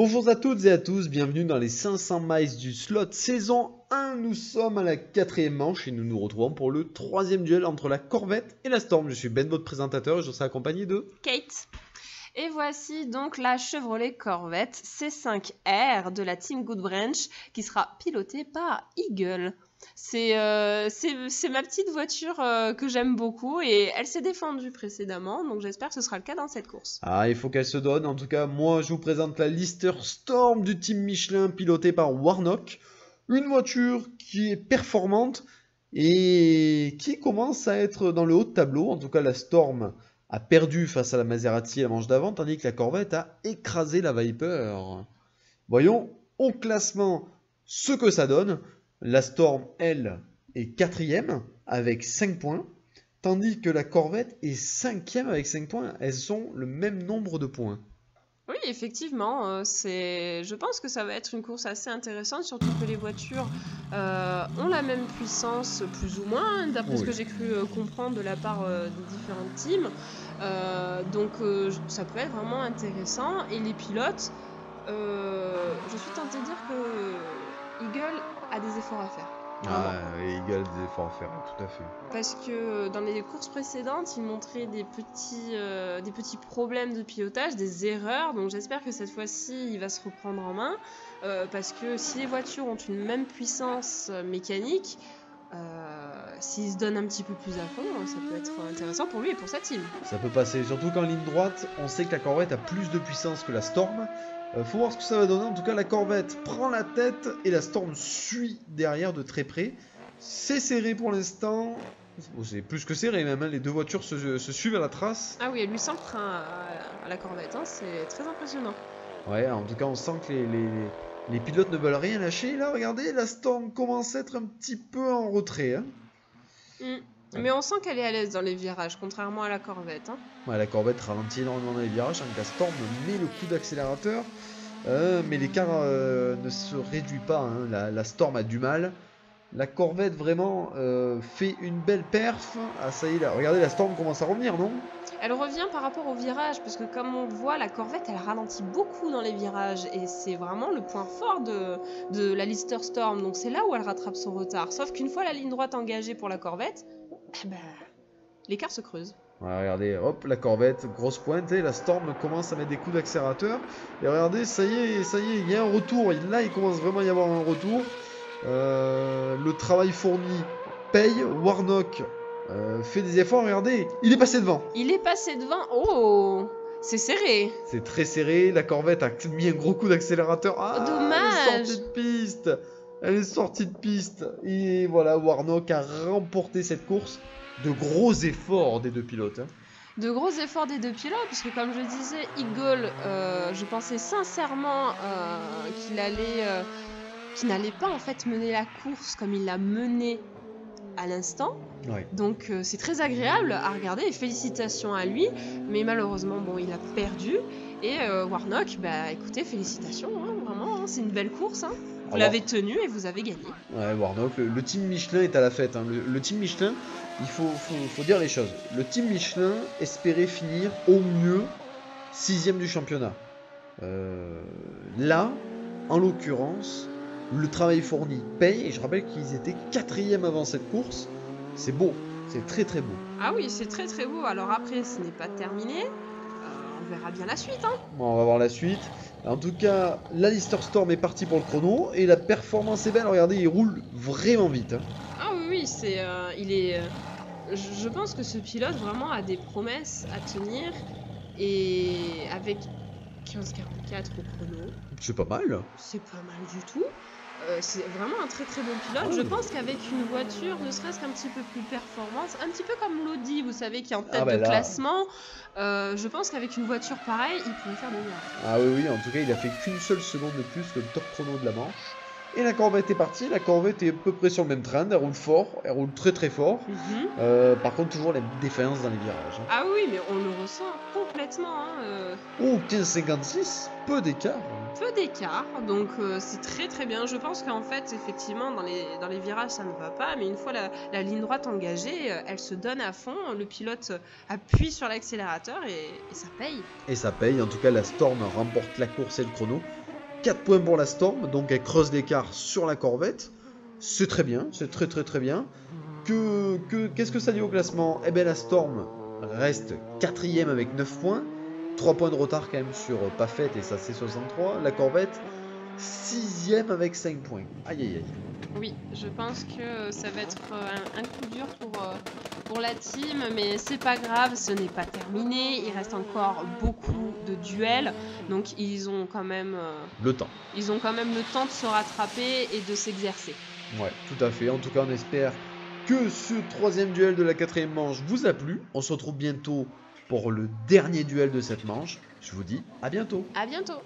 Bonjour à toutes et à tous, bienvenue dans les 500 miles du slot saison 1. Nous sommes à la 4e manche et nous nous retrouvons pour le 3e duel entre la Corvette et la Storm. Je suis Ben, votre présentateur, et je serai accompagné de Kate. Et voici donc la Chevrolet Corvette C5R de la Team Goodwrench qui sera pilotée par Eagle. C'est ma petite voiture que j'aime beaucoup et elle s'est défendue précédemment, donc j'espère que ce sera le cas dans cette course. Ah, il faut qu'elle se donne. En tout cas, moi je vous présente la Lister Storm du team Michelin pilotée par Warnock. Une voiture qui est performante et qui commence à être dans le haut de tableau. En tout cas, la Storm a perdu face à la Maserati la manche d'avant, tandis que la Corvette a écrasé la Viper. Voyons au classement ce que ça donne. La Storm, elle, est 4e avec 5 points, tandis que la Corvette est 5e avec 5 points. Elles ont le même nombre de points. Oui, effectivement, je pense que ça va être une course assez intéressante, surtout que les voitures ont la même puissance, plus ou moins, d'après ce que j'ai cru comprendre de la part des différentes teams. Donc ça peut être vraiment intéressant. Et les pilotes, je suis tentée de dire que Eagle a des efforts à faire. Ah, Eagle a des efforts à faire, tout à fait. Parce que dans les courses précédentes, il montrait des petits problèmes de pilotage, des erreurs. Donc j'espère que cette fois-ci, il va se reprendre en main. Parce que si les voitures ont une même puissance mécanique, s'il se donne un petit peu plus à fond, ça peut être intéressant pour lui et pour sa team. Ça peut passer, surtout qu'en ligne droite, on sait que la Corvette a plus de puissance que la Storm. Faut voir ce que ça va donner. En tout cas, la Corvette prend la tête et la Storm suit derrière de très près. C'est serré pour l'instant. C'est plus que serré même, hein. Les deux voitures se suivent à la trace. Ah oui, elle lui sent le train à la Corvette, hein. C'est très impressionnant. Ouais, en tout cas, on sent que les pilotes ne veulent rien lâcher. Là, regardez, la Storm commence à être un petit peu en retrait, hein. Mais on sent qu'elle est à l'aise dans les virages, contrairement à la Corvette, hein. Ouais, la Corvette ralentit énormément dans les virages, hein. La Storm met le coup d'accélérateur. Mais l'écart ne se réduit pas, hein. La Storm a du mal. La Corvette vraiment fait une belle perf. Ah ça y est là, regardez, la Storm commence à revenir, non? Elle revient par rapport au virage, parce que comme on voit, la Corvette elle ralentit beaucoup dans les virages et c'est vraiment le point fort de la Lister Storm, donc c'est là où elle rattrape son retard. Sauf qu'une fois la ligne droite engagée pour la Corvette, l'écart se creuse. Ouais, regardez, hop, la Corvette, grosse pointe, et la Storm commence à mettre des coups d'accélérateur. Et regardez, ça y est, il y a un retour. Là, il commence vraiment à y avoir un retour. Le travail fourni paye. Warnock fait des efforts. Regardez, il est passé devant. Il est passé devant. Oh, c'est serré. C'est très serré. La Corvette a mis un gros coup d'accélérateur. Ah, dommage. Elle est sortie de piste. Elle est sortie de piste. Et voilà, Warnock a remporté cette course. De gros efforts des deux pilotes, hein. De gros efforts des deux pilotes, parce que comme je disais, Eagle, je pensais sincèrement qu'il n'allait pas en fait mener la course comme il l'a menée à l'instant. Ouais. Donc c'est très agréable à regarder et félicitations à lui, mais malheureusement bon, il a perdu. Et Warnock, écoutez, félicitations, hein, vraiment, hein, c'est une belle course, hein. Vous l'avez tenu et vous avez gagné. Ouais, Warnock, le team Michelin est à la fête, hein. Le team Michelin, il faut dire les choses. Le team Michelin espérait finir au mieux 6e du championnat. Là, en l'occurrence, le travail fourni paye. Et je rappelle qu'ils étaient 4e avant cette course. C'est beau, c'est très très beau. Ah oui, c'est très très beau. Alors après, ce n'est pas terminé. On verra bien la suite, hein. Bon, on va voir la suite. En tout cas, la Lister Storm est partie pour le chrono et la performance est belle. Regardez, il roule vraiment vite, hein. Ah oui, je pense que ce pilote vraiment a des promesses à tenir et avec 15,44 au chrono. C'est pas mal. C'est pas mal du tout. C'est vraiment un très très bon pilote. Je pense qu'avec une voiture, ne serait-ce qu'un petit peu plus performante, un petit peu comme l'Audi, vous savez, qui est en tête de classement, je pense qu'avec une voiture pareille, il pourrait faire de mieux. Ah oui, en tout cas, il a fait qu'une seule seconde de plus que le top chrono de la manche. Et la Corvette est partie. La Corvette est à peu près sur le même train. Elle roule fort, elle roule très très fort. Par contre, toujours la défaillance dans les virages, hein. Ah oui, mais on le ressent complètement, hein. Oh, 15,56, peu d'écart. Peu d'écart, donc c'est très très bien. Je pense qu'en fait, effectivement, dans les virages, ça ne va pas, mais une fois la ligne droite engagée, elle se donne à fond. Le pilote appuie sur l'accélérateur et ça paye. Et ça paye. En tout cas, la Storm remporte la course et le chrono. 4 points pour la Storm, donc elle creuse l'écart sur la Corvette. C'est très bien, c'est très bien. Qu'est-ce que ça dit au classement? Eh bien la Storm reste 4ème avec 9 points. 3 points de retard quand même sur Pafet et sa C63. La Corvette 6ème avec 5 points. Aïe aïe aïe. Oui, je pense que ça va être un coup dur pour la team, mais c'est pas grave, ce n'est pas terminé. Il reste encore beaucoup de duels, donc ils ont quand même le temps. Ils ont quand même le temps de se rattraper et de s'exercer. Ouais, tout à fait. En tout cas, on espère que ce 3e duel de la 4e manche vous a plu. On se retrouve bientôt pour le dernier duel de cette manche. Je vous dis à bientôt. À bientôt.